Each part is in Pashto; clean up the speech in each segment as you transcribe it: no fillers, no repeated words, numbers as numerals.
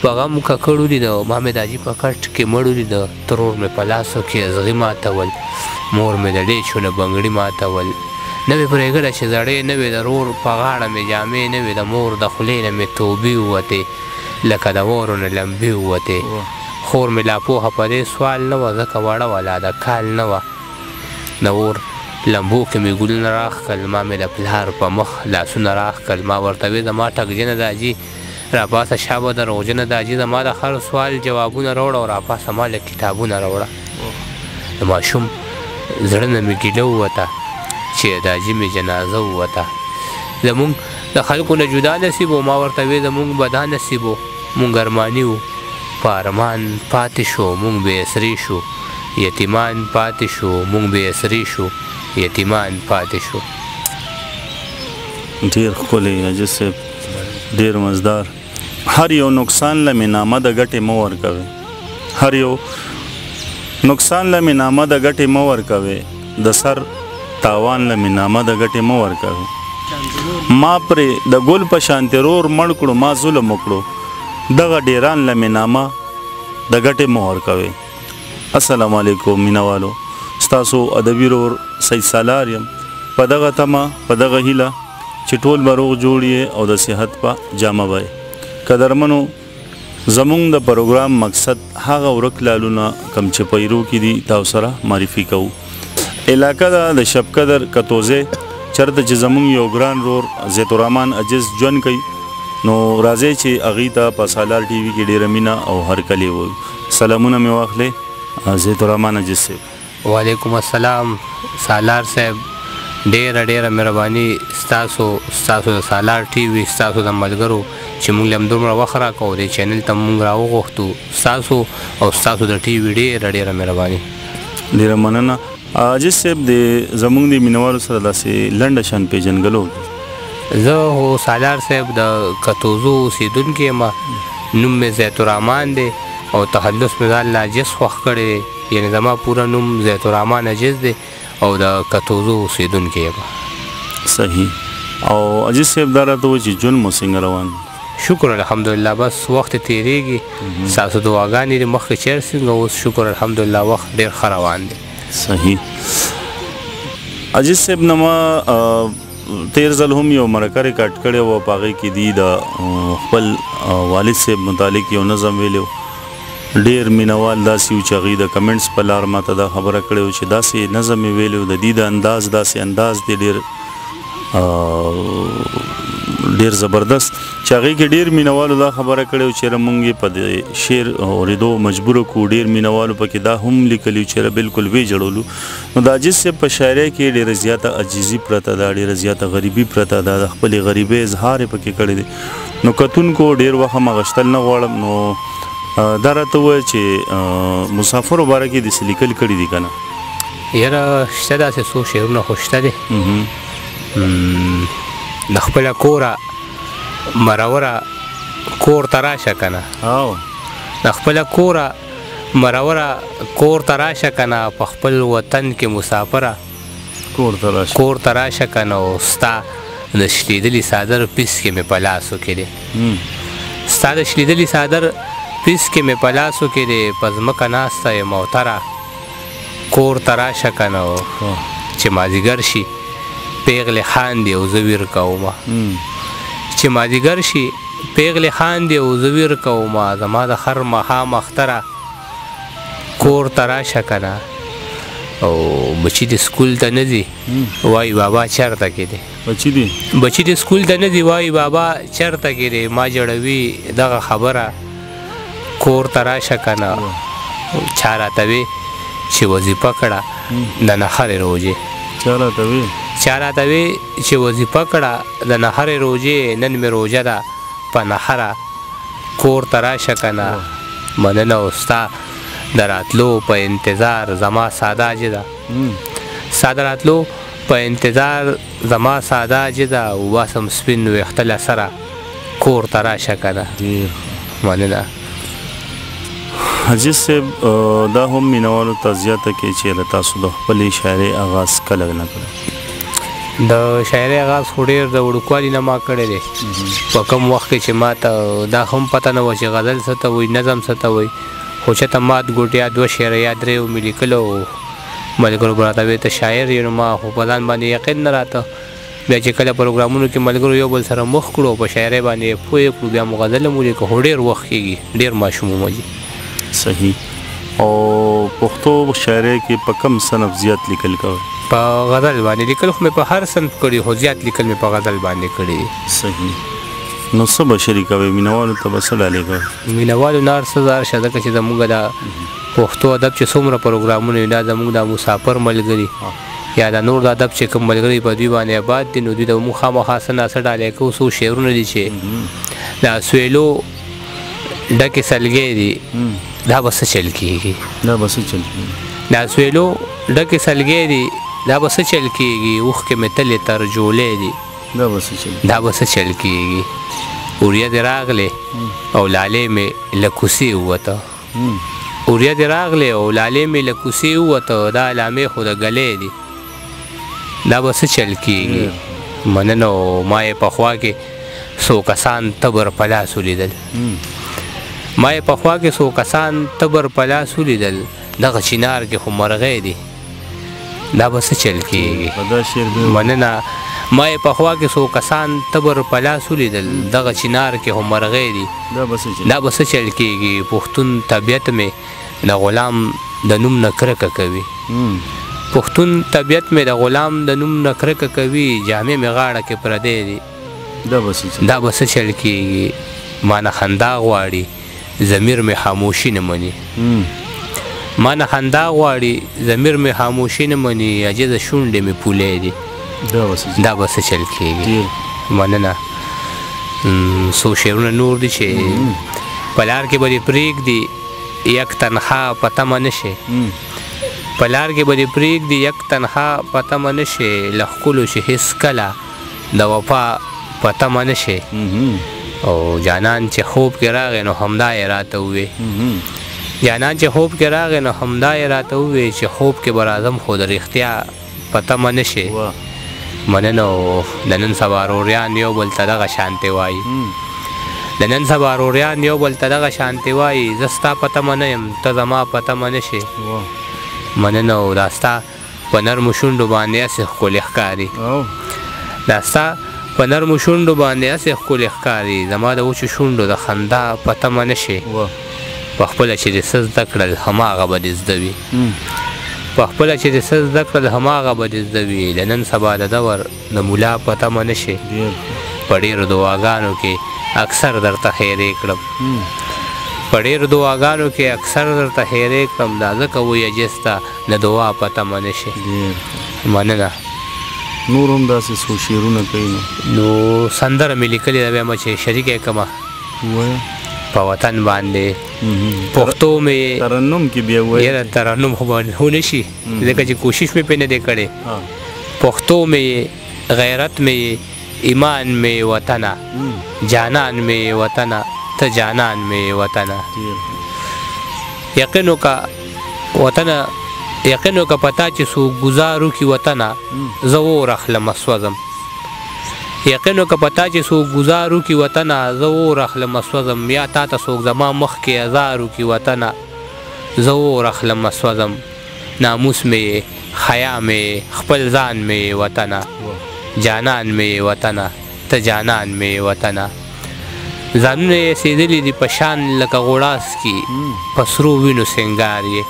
په غم ککړ ولیده ما مې د حاجي په کټ کې مړ ولیده ترور مې په لاسو کې ازغي ماتول مور مې د ډیچو نه بنګړي ماتول نه وې پرېږده چې زړې نه وې د رور په غاړه مې جامې نه وې د مور د خولې نه مې توبې ووتې لکه د وارو نه لمبې ووتې خور مې لا پوهه په دې سوال نه وه ځکه واړه وه د کال نه وه د اور لمبو کې مې ګلونه راښکل ما مې د پلار په مخ لاسونه راښکل ما ورته وې زما ټکجنه د حاجي راپاسه شابه دروغجنه د حاجي زما د هر سوال جوابونه راوړه او راپاسه ما لږ کتابونه راوړه د ماشوم زړه نه مې ګیله ووته چې د حاجي مې جنازه ووته زمونږ د خلکو نه جدا نصیب و ما ورته وې زمونږ به دا نصیب و مونږ ارماني وو په ارمان پاتې شو مونږ بې اسرې شو یتیمان پاتې شو مونږ بې اسرې شو یتیمان پاتې شو ډېر ښکلی حاجي صاحب ډېر مزدار هر یو نقصان له مې نامه د ګټې مه ورکوئ هر یو نقصان له مې نامه د ګټې مه ورکوئ د سر تاوان له مې نامه د ګټې مه ورکوئ ما پرې د ګل په شانتې رور مړ کړو ما ظلم وکړو دغه ډیران له مې نامه د ګټې مه ورکوئ السلام علیکم مینوالو ستاسو ادبي رور سید سالار یم په دغه تمه په دغه هیله چې ټول به روغ جوړ او د صحت په جامه به قدرمنو زمونږ د پروګرام مقصد هغه ورک لالونه کم چې پیرو کې دي تاسو سره معرفي کوو علاقه د شب قدر کتوزه چرته چې زمونږ یو ګران رور زیت الرحمن عجز ژوند کوي نو راځي چې هغې ته په سالار ټي وي کې ډېره مینه او هرکلی وایو سلامونه مې واخلې زیت الرحمن عجز صاحب وعلیکم السلام سالار صاحب ډېره مهرباني ستاسو د سالار ټي وي ستاسو د ملګرو چې موږ له همدومره وخت راکوو دې چینل ته موږ راوغوښتو ستاسو او ستاسو د ټي وي ډېره مهرباني ډېره مننه عجز صاحب د زمونږ د مینوالو سره داسې لنډه شان پیژنګلو زه هو سالار صاحب د کتوزو اوسېدونکی یم نوم مې زیت الرحمن دی او تخلص مې ځان له عجز خوښ کړی دی یعنې زما پوره نوم زیت الرحمن عجز دی او د کتوزو اوسېدونکی یم صحیح او عجز صاحب دا راته وایي چې ژوند مو څنګه روان شکر الحمدلله بس وخت تېرېږي ستاسو دعاګانې دې مخکې چیر څنګه اوس شکر الحمدلله وخت ډېر ښه روان دی صحیح عجز صاحب نه ما تیر ځل هم یو مرکه ریکارډ کړی و په هغې کې دي د خپل والد صاحب متعلق یو نظم ویلی ډېر مینوال داسې و چې هغوی د کمنټس په لار ماته دا خبره کړې و چې داسې نظم یې ویلی و د دې د انداز داسې انداز دی ډېر زبردست چې هغې کې ډېر مینوالو دا خبره کړې و چېرې مونږ یې په د شعر اورېدو مجبوره کړو ډېر مینوالو پکې دا هم لیکلي چېرې بلکل ویې جړولو نو د عجز صاحب په شاعرۍ کې ډېره زیاته عجیزي پرته ده ډېره زیاته غریبي پرته ده د خپلې غریبۍ اظهار یې پکې کړی دی نو کتونکو ډېر وخت هم اغوښتل نه غواړم نو دا راته ووایه چې مسافرو باره کې داسې لیکل کړي دي که نه یاره شته داسې څو شعرونه خو شته دی د خپله کوره مروره کور ته راشه که نه د خپله کوره مروره کور ته راشه که نه په خپل وطن کې مسافره کور ته راشه که نه او ستا د شلیدلي څادر پیس کې مې په لاسو کې دی ستا د شلیدلي څادر پیس کې مې په لاسو کې دی په ځمکه ناسته یم موتره کور ته راشه که نه چې مازدیګر شي پیغلې خاندي او زه ویر کومه چې مازدیګر شي پیغلې خاندي او زه ویر کومه زما د خر ماښام اختره کور ته راشه که نه او بچي د سکول ته نه ځي وایي بابا چېرته کې دی بچي د سکول ته نه ځي وایي بابا چېرته کې دی ما جړوي دغه خبره کور ته راشه که نه چا راته وی چې وظیفه کړه د نهرې روژې چا راته وی چې وظیفه کړه د نهرې روژې نن مې روژه ده په نهره کور ته راشه که نه مننه او ستا د راتلو په انتظار زما ساده جده ستا د راتلو په انتظار زما ساده جده وباسم سپین ویښته له سره کور ته راشه که نه مننه عجز صاحب دا هم مینوالو ته زیاته کې چې تاسو د خپلې شاعرۍ آغاز کله نه کړی د شاعرۍ آغاز خو ډېر د وړوکوالي نه ما کړی دی په کوم وخت کې چې ما ته دا هم پته نه وه چې غزل څه ته وایي نظم څه ته وایي خو چېرته مات ګوټ یا 2 شعره یا 3 مې لیکلو ملګرو به راته ویل ته شاعر یې نو ما خو په ځان باندې یقین نه راته بیا چې کله پروګرامونو کې ملګرو یو بل سره مخ کړو په شاعرۍ باندې پوه کړو بیا مو غزل هم ولیکو خو ډېر وخت کېږي ډېر ماشوم وم جي صحیح او پښتو شاعرۍ کې په کم صنف زیات لیکل کوئ په غزل باندې لیکل خو مې په هر صنف کړي خو زیات لیکل مې په غزل باندې کړي صحیح نو څه به شریکوئ مینوالو ته به څه ډالۍ کوئ مینوالو نه هر څه زار شه ځکه چې زموږ دا پښتو ادب چې څومره پروګرامونه وي دا زموږ د مسافر ملګري یا د نور د ادب چې کوم ملګري په دوی باندې آباد دي نو دوی د موږ خامخا څه نه څه ډالۍ کوو څو شعرونه دي چې د سویلو ډکې سلګۍ دي دا به څه چل کېږي د سویلو ډکې سلګۍ دي دا به څه چل کېږي اوښکې مې تلې تر جولې دي دا به څه چل کېږي اوریا دې راغلې او لالې مې له کوڅې ووته اوریا دې راغلې او لالې مې له کوڅې ووته دا علامې خو د گلې دي دا به څه چل کېږي مننه او ما یې پخوا کې څو کسان تبر په لاس ولیدل ما یې پخوا کې څو کسان تبر په لاس ولیدل دغه چنار کې خو مرغۍ دي دا به څه چل کېږي مننه ما یې پخوا کې څو کسان تبر په لاس ولیدل دغه چنار کې خو مرغۍ دي دا به څه چل کېږي پښتون طبیعت مې د غلام د نوم نه کرکه کوي پښتون طبیعت مې د غلام د نوم نه کرکه کوي جامې مې غاړه کې پردی دي دا به څه چل کېږي ما نه خندا غواړي ضمیر مې خاموشي نه مني ما نه خندا غواړي ضمیر مې خاموشي نه مني عجیزه شونډې مې پولې دي دا به څه چل کېږي مننه څو شعرونه نور دي چې په لار کې به دې پرېږدي یک تنها په تمه نشي په لار کې به دې پرېږدي یک تنها په تمه نشي له ښکلو چې هېڅکله د وفا په تمه نشي او جانان چې خوب کې راغی نو همدا یې راته ووې جانان چې خوب کې راغی نو همدا یې راته ووې چې خوب کې به راځم خو د رښتیا په تمه نشي مننه او د نن سبا روریان یو بل ته دغه شانتې وایي د نن سبا روریان یو بل ته دغه شانتې وایي زه ستا په تمه نه یم ته زما په تمه نشې مننه او دا ستا په نرمو شونډو باندې هسې ښکلې ښکاري دا ستا په نرمو شونډو باندې هسې ښکلې ښکاري زما د وچو شونډو د خندا په تمه نشې په خپله چې دې څه زده کړل هماغه به دې زده وي په خپله چې دې څه زده کړل هماغه به دې زده وي د نن سبا د دور د ملا په تمه نشې په ډېرو دعاګانو کې اکثر درته خیرې کړم په ډېرو دعاګانو کې اکثر درته خیرې کړم دا ځکه وایي عجز ته د دعا په تمه نشې مننه نور هم داسې څو شعرونه کوي نو سندره مې لیکلې ده بیا مه چې شریکه یې کړمه په وطن باندې پښتو مې ترنم کې بیا وایي یاره ترنم خو به ونشي ځکه چې کوشش مې پرې نه دی کړی پښتو مې غیرت مې ایمان مې وطنه جانان مې وطنه ته جانان مې وطنه یقین وکړه وطنه یقین وکړه پتا چې څوک ګزار وکړي وطنه زه اور اخلم سوځم یقین وکړه پتا چې څوک ګزار وکړي وطنه زه اور اخلم سوځم یا تا ته څوک زما مخکې ازار وکړي وطنه زه اور اخلم سوځم ناموس مې حیا مې خپل ځان مې وطنه جانان مې وطنه ته جانان مې وطنه ځانونه یې سېدلي دي په شان لکه غوړاسکي په سرو وینو سینګار یې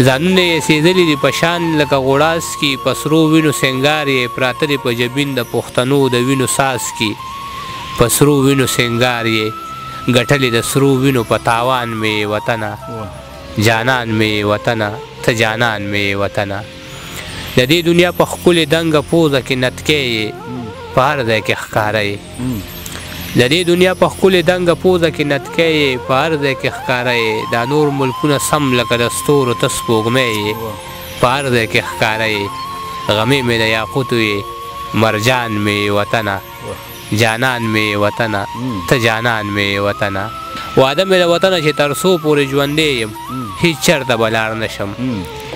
ځانونه یې سېدلي دي په شان لکه غوړاسکي په سرو وینو سینګار یې پراته دي په جبین د پښتنو د وینو څاڅکي په سرو وینو سینګار یې ګټلې د سرو وینو په تاوان مې وطنه جانان مې وطنه ته جانان مې وطنه د دې دنیا په ښکلې دنګه پوزه کې نتکې یې په هر ځای کې ښکاره یې د دې دنیا په ښکلې دنګه پوزه کې نتکې یې په هر ځای کې ښکاره یې دا نور ملکونه سم لکه د ستورو ته سپوږمۍ یې په هر ځای کې ښکاره یې غمې مې د یاقوتو یې مرجان مې وطنه جانان مې وطنه ته جانان مې وطنه واده مې له وطنه چې تر څو پورې ژوندی یم هېڅ چېرته به لاړ نه شم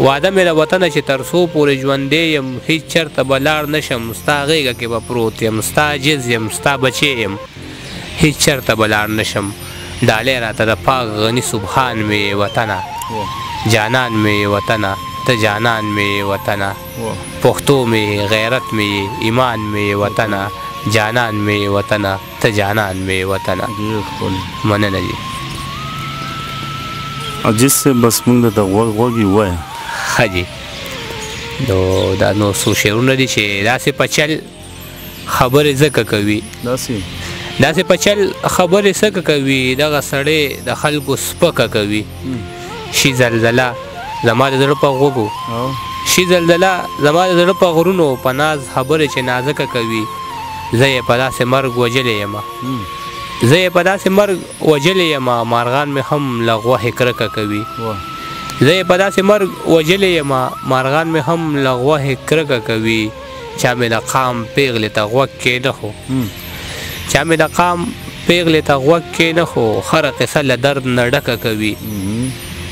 واده مې له وطنه چې تر څو پورې ژوندی یم هېڅ چېرته به لاړ نه شم ستا غېږه کې به پروت یم ستا عجز یم ستا بچی یم هېڅ چېرته به لاړ نه شم ډالۍ راته د پاک غني سبحان مې وطنه جانان مې وطنه ته جانان مې وطنه پښتو مې غیرت مې ایمان مې وطنه جانان مې وطنه ته جانان مې وطنه مننه جي عجز سے بس موږ د غوږ ووایه ښه جي نو دا نو څو شعرونه دي چې داسې په چل خبرې ځکه کوي داسې په چل خبرې څکه کوي دغه سړی د خلکو سپکه کوي شي زلزله زما د زړه په غوږو شي زلزله زما د زړه په غرونو په ناز خبرې چې نازکه کوي زه یې په داسې مرګ وجلی یم زه یې په داسې مرګ وجلی یم مارغان مې هم له غوښې کرکه کوي زه یې په داسې مرګ وجلی یم مارغان مې هم له غوښې کرکه کوي چا مې د قام پیغلې ته غوږ کېنښو چا مې د قام پیغلې ته غوږ کېنښو هره قصه له درد نه ډکه کوي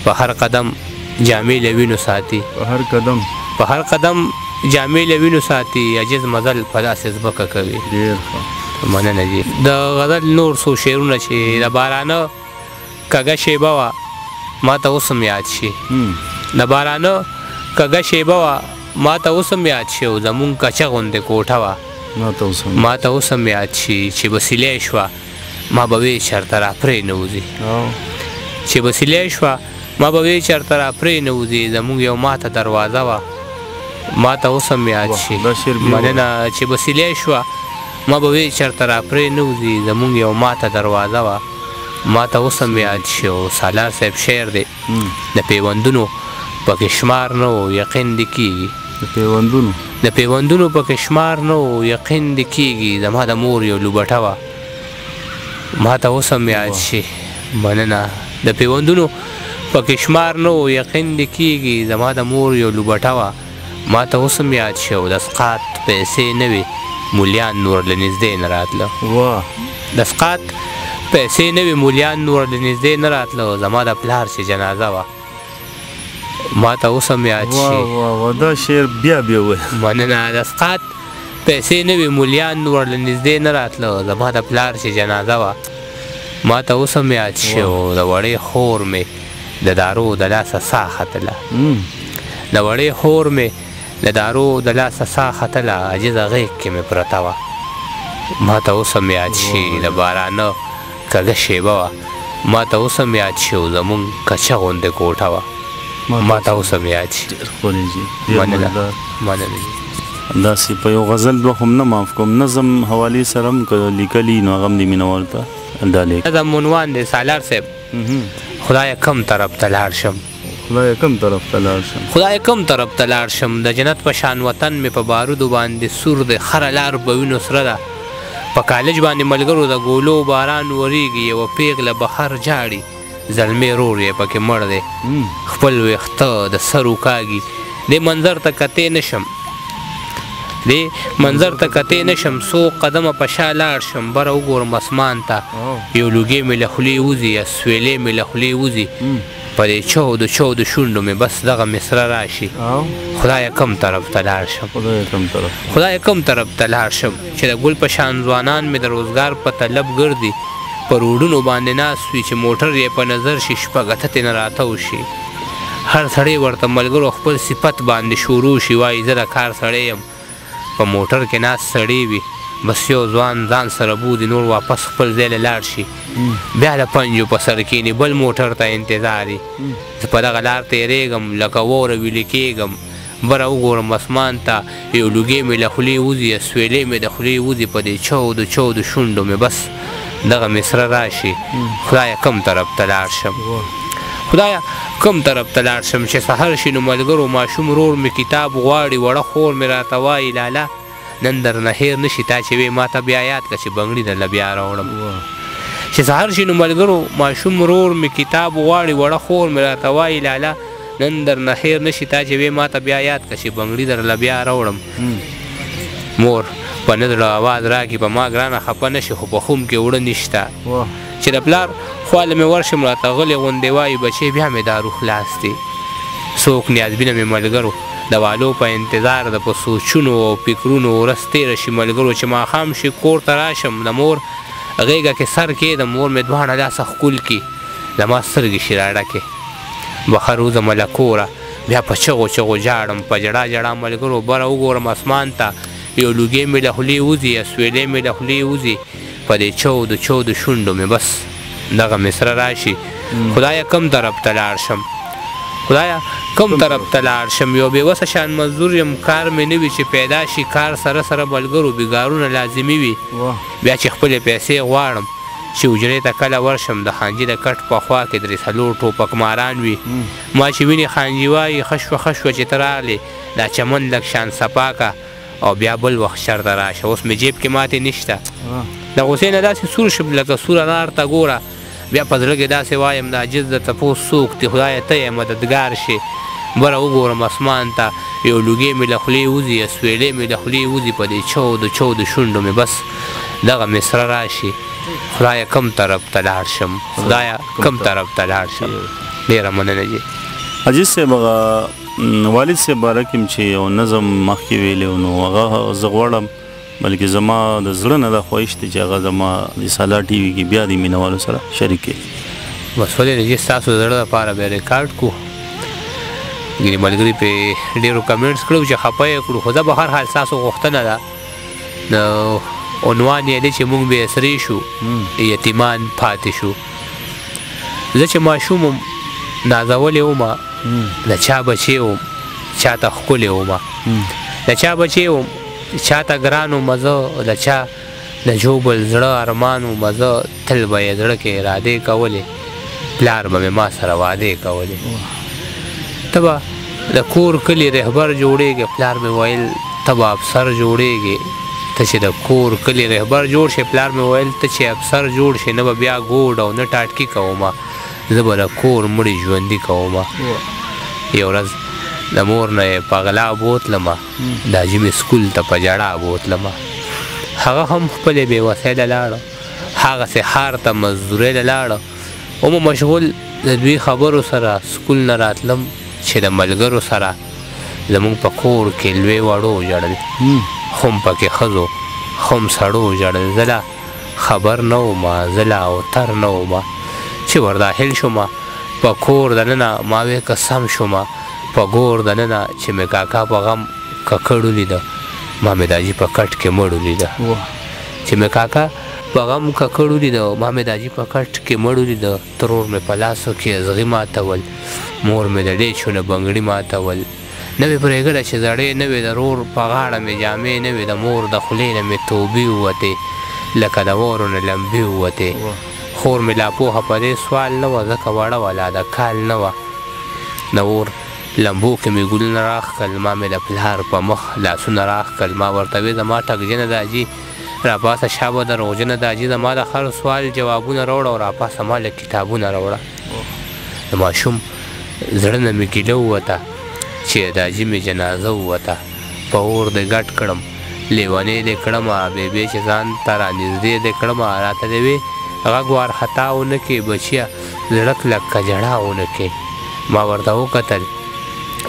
په هر قدم جامې له وینو ساتي په هر قدم جامې له وینو ساتي عجز مزل په داسې ځمکه کوي مننه جي د غزل نور څو شعرونه چې د بارانه کږه شیبه وه ما ته اوس هم یاد شي د بارانه کږه شیبه وه ما ته اوس هم یاد شي او زمونږ کچه غوندې کوټه وه ما ته اوس هم یاد شي چې وسیلې شوه ما به وې چېرته را پرې نه وځي چې وسیلې شوه ما به وې چېرته را پرې نه وځي زمونږ یو ماته دروازه وه ما ته اوس هم یاد شي مننه چې وسیلې شوه ما به وې چېرته را پرې نه وځي زمونږ یو ماته دروازه وه ما ته اوس هم یاد شي او سالار صاحب شعر دی د پیوندونو پکې شمار نه و یقین دې کېږي د پیوندونو پکې شمار نه و یقین دې کېږي زما د مور یو لوبټه وه ما ته اوس هم یاد شي مننه د پیوندونو پکې شمار نه و یقین دې کېږي زما د مور یو لوبټه وه ما ته اوس هم یاد شي او د سقاط پیسې نه وې مولیان نور له نږدې نه راتله د سقاط پیسې نه وې مولیان نور له نږدې نه راتله زما د پلار چې جنازه وه ما ته اوس هم یاد شي دا شعر بیا وایه مننه د سقاط پیسې نه وې مولیان نور له نږدې نه راتله زما د پلار چې جنازه وه ما ته اوس هم یاد شي او د وړې خور مې د دارو د لاسه ساه ختله د وړې خور مې د دارو د لاسه ساه ختله عجزه غېږ کې مې پرته وه ما ته اوس هم یاد شي د بارانه کږه شیبه وه ما ته اوس هم یاد شي او زمونږ کچه غوندې کوټه وه ما ته اوس هم یاد شي مننه داسې په یو غزل دوه هم نه معاف کوم نظم حوالې سره هم که لیکلي نو هغه هم د مینوال ته ډالۍ نظم عنوان دی سالار صاحب خدایه کم طرف ته لاړ شم خدای کم طرف ته لاړ شم خدای کم طرف ته لاړ شم د جنت په شان وطن مې په بارودو باندې سور دی خره لار به وینو سره ده په کالج باندې ملګرو د ګولو باران وریږي یوه پیغله بهر جاړي زلمې رور یې پکې مړ دی خپل ویښته د سر وکاږي دې منظر ته کتې نشم دې منظر ته کتې نشم څو قدمه په شا لاړ شم بره وګورم اسمان ته یو لوګې مې له خولې وځي یا سویلې مې له خولې وځي په دې چودو شونډو مې بس دغه مصره راشي خدایه کم طرف ته لاړ شم خدایه کم طرف ته لاړ شم چې د ګل په شان ځوانان مې د روزګار په طلب ګرځي په روډونو باندې ناست وي چې موټر یې په نظر شي شپږ اتې نه راتاو شي هر سړی ورته ملګرو خپل صفت باندې شروع شي وایي زه د کار سړی یم په موټر کې ناست سړی وي بس یو ځوان ځان سره بودي نور واپس خپل ځای له لاړ شي بیا د پنجو په سر کښېني بل موټر ته انتظار وي زه په دغه لار تېرېږم لکه واوره ویلې کېږم بره وګورم اسمان ته یو لوګې مې له خولې وځي یا سویلې مې د خولې وځي په دې چودو شونډو مې بس دغه مصره راشي خدایه کم طرف ته لاړ شم خدایه کم طرف ته لاړ شم چې سهر شي نو ملګرو ماشوم رور مې کتاب غواړي وړه خور مې راته وایي لاله نن درنه هېر نه شي تا چې وې ما ته بیا یاد کړه چې بنګړي درله بیا راوړم چې سهر شي نو ملګرو ماشوم رور مې کتاب غواړي وړه خور مې راته وایي لاله نن درنه هېر نه شي تا چې وې ما ته بیا یاد کړه چې بنګړي درله بیا راوړم مور په نه زړه اواز راکړي په ما ګرانه خفه نه شي خو په خوم کې اوړه نشته چې د پلار خواله مې ورشم راته غلې غوندې وایي بچې بیا مې دارو خلاص دی څوک نیازبینه مې ملګرو د والو په انتظار د په سوچونو او فکرونو ورځ تېره شي ملګرو چې ماښام شي کور ته راشم د مور غېږه کې سر کېږدم مور مې دواړه لاسه ښکل کړي زما سترګې شي راډکې بهر وځمه له کوره بیا په چغو چغو جاړم په ژړا ژړا ملګرو بره وګورم اسمان ته یو لوګی مې له خولې وځي یا سویلې مې له خولې وځي په دې چودو چودو شونډو مې بس دغه مصره راشي خدایه کم طرف ته لاړ شم خدایه کم طرف ته لاړ شم یو بېوسه شان مزدور یم کار مې نه وي چې پیدا شي کار سره سره ملګرو بېګارونه لازمي وي بیا چې خپلې پیسې غواړم چې حجرې ته کله ورشم د خانجي د کټ په خوا کې درې څلور ټوپکماران وي ما چې ویني خانجي وایي ښه شوه ښه شوه چې ته راغلې دا چمن لږ شان صفا که او بیا بل وخت شرته راشه اوس مې جیب کې ماتې نشته د غوسې نه داسې سور شم لکه سور انار ته ګوره بیا په زړه کې داسې وایم دا عجز د تپوس څوک دی خدایه ته یې مددګار شي بره وګورم اسمان ته یو لوګی مې له خولې وځي یا سویلې مې له خولې وځي په دې چودو چودو شونډو مې بس دغه مصره راشي خدایه کم طرف ته لاړ شم خدایه کم طرف ته لاړ شم ډېره مننه جي عزیز صاحب هغه والد صاحب باره کې چې یو نظم مخکې ویلی و نو هغه زه غواړم بلکې زما د زړه نه دا خواهش دی چې هغه زما د سالا ټي وي کې بیا د مینوالو سره شریک کړي بس ولې نه جي ستاسو د زړه دپاره بیا ریکارډ کړو ګینې ملګري پرې ډېرو کمنټس کړو چې خفه یې کړو خو زه به هر حال ستاسو غوښتنه ده د عنوان یې دی چې موږ بې اسرې شو یتیمان پاتې شو زه چې ماشوم وم نازولې ومه د چا بچې وم چا ته ښکلې ومه د چا بچې وم چا ته ګران ومه زه د چا د جوبل زړه ارمان ومه زه تل به یې زړه کې ارادې کولې پلار به مې ما سره وعدې کولې ته به د کور کلي رهبر جوړېږې پلار مې ویل ته به افسر جوړېږې ته چې د کور کلي رهبر جوړ شي پلار مې ویل ته چې افسر جوړ شي نه به بیا ګوډ او نه ټاټکي کومه زه به د کور مړي ژوندي کومه یو ورځ د مور نه یې په غلا بوتلمه د حاجي سکول ته په ژړا بوتلمه هغه هم خپلې بېوسۍ له لاړه هغسې ښار ته مزدورۍ له لاړه ومه مشغول د دوی خبرو سره سکول نه راتلم چې د ملګرو سره زمونږ په کور کې لوی وړو ژړل هم پکې ښځو هم سړو ژړل زه لا خبر نه ومه زه لا اوتر نه ومه چې ورداخل شومه په کور دننه ما وې قسم شومه په ګور دننه چې مې کاکا په غم ککړ ولیده ما مې داجي په کټ کې مړ ولیده چې مې کاکا په غم ککړ ولیده ما مې داجي په کټ کې مړ ولیده ترور مې په لاسو کې ازغي ماتول مور مې د ډېچو نه بنګړي ماتول نه وې پرېږده چې زړې نه وې د رور په غاړه مې جامې نه وې د مور د خولې نه مې توبې ووتې لکه د وارو نه لمبې ووتې خور مې لا پوهه په دې سوال نه وه ځکه وړه وه لا د کال نه وه د اور لمبو کې مې ګلونه راښکل ما مې د پلار په مخ لاسونه راښکل ما ورته وې زما ټکجنه د حاجي راپاسه شا به دروغجنه د حاجي زما د هر سوال جوابونه راوړه او راپاسه ما لږ کتابونه راوړه د ماشوم زړه نه مې ګیله ووته چې د حاجي مې جنازه ووته په اور دې ګډ کړم لیونۍ دې کړمه بېبې چې ځان ته رانږدې دې کړمه راته دې وې غږ وارخطا ونه کې بچیه زړه کلک ژړا ونه کې ما ورته وکتل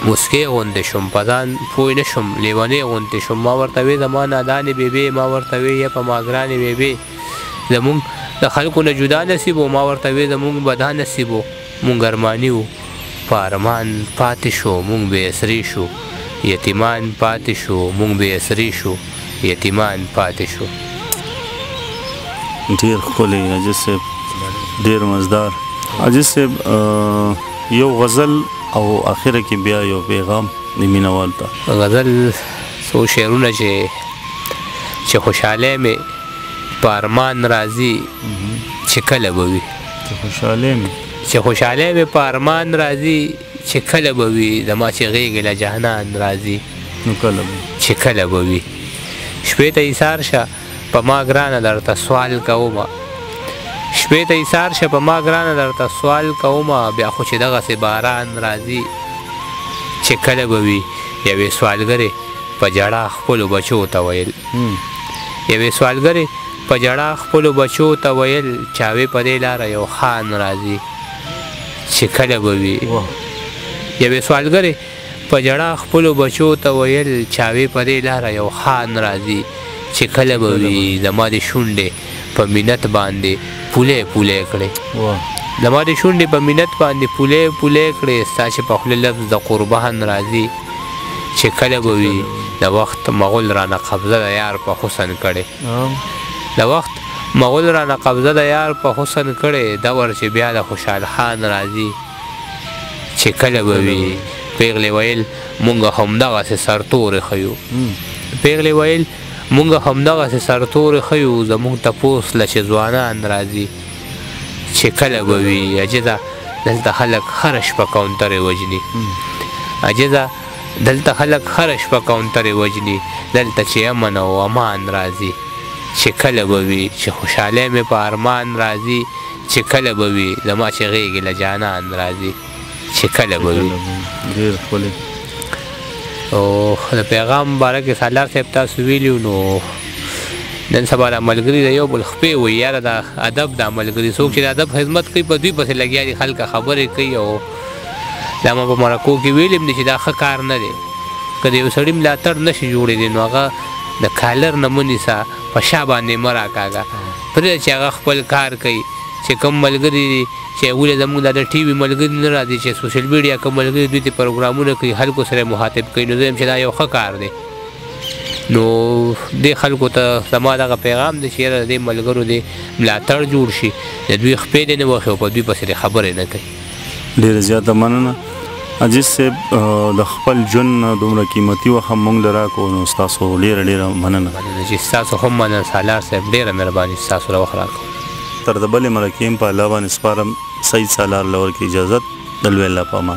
مسکې غوندې شوم په ځان پوه نه شوم لیونۍ غوندې شوم ما ورته وې زما نادانې بېبې ما ورته وې یا په ما ګرانې بېبې زمونږ د خلکو نه جدا نصیب و ما ورته وې زمونږ به دا نصیب و مونږ ارماني وو په ارمان پاتې شو مونږ بې اسرې شو یتیمان پاتې شو مونږ بې اسرې شو یتیمان پاتې شو ډېر ښکلی عزیز صاحب ډېر مزدار عزیز صاحب یو غزل او اخره کې بیا یو پیغام د مینوال ته غزل څو شعرونه چې خوشحالی مې په ارمان راځي چې کله به وي چې خوشحالی مې په ارمان راځي چې کله به وي زما چې غېږې له جهنان راځي نو کله به چې کله به وي شپې ته ایثار شه په ما ګرانه درته سوال کومه شپې ته ایثار شه په ما ګرانه درته سوال کومه بیا خو چې دغسې باران راځي چې کله به وي یوې سوالګرې په ژړا خپلو بچو ته ویل یوې سوالګرې په ژړا خپلو بچو ته ویل چاوې په دې لاره یو خان راځي چې کله به وي. یوې سوالګرې په ژړا خپلو بچو ته ویل چاوې په دې لاره یو خان راځي چې کله به وي زما د شونډې په منت باندې پولې پولې کړې. زما د شونډې په منت باندې پولې پولې کړې ستا چې په خوله لفظ د قربان راځي چې کله به وي د وخت مغول رانه قبضه د یار په حسن کړې. د وخت مغول رانه قبضه د یار په حسن کړې دور چې بیا د خوشحال خان راځي چې کله به وي. پیغلې ویل مونږ همدغسې سرتورې ښیو. پیغلې ویل مونږ همدغسې سرتورې ښیو زمونږ تپوس له چې ځوانان راځي چې کله به وي. عجزه دلته خلک هره شپه کاونټرې وژني. عجزه دلته خلک هره شپه کاونټرې وژني دلته چې امن او امان راځي چې کله به وي. چې خوشحالۍ مې په ارمان راځي چې کله به وي زما چې غېږې له جانان راځي چې کله به وي. ډېر ښکلی. او د پیغام باره کې سالار صاحب تاسو ویلي نو نن سبا د ملګري د یو بل خپې وي یاره د ادب د ملګري څوک چې د ادب خدمت کوي په دوی پسې لګیا دي خلک خبرې کوي. او دا ما په مرکو کې ویلم دي چې دا ښه کار نه دی. که د یو سړي ملاتړ نشي جوړېدی نو هغه د کالر نه مه نیسه په شا باندې مه راکاږه پرېږده چې هغه خپل کار کوي. چې کوم ملګري دي چې ولې زموږ دا د ټي وي ملګري نه راځي چې سوشل میډیا کوم ملګري دوی ته پروګرامونه کوي خلکو سره مخاطب کوي نو زه یم چې دا یو ښه کار دی. نو دې خلکو ته زما دغه پیغام دی چې یاره د دې ملګرو دې ملاتړ جوړ شي د دوی خپې دې نه وښي او په دوی پسې خبرې نه کوي. ډېره زیاته مننه عزیز صاحب د خپل ژوند نه دومره قیمتي وخت هم موږ له راکړو نو ستاسو ډېره ډېره مننه. چې ستاسو هم مننه سالار صاحب ډېره مهرباني ستاسو له وخت راکړو. تر د بلې مرکې په الله باندې سپارم سید سالار له ورکړي اجازت د لوی الله په امان.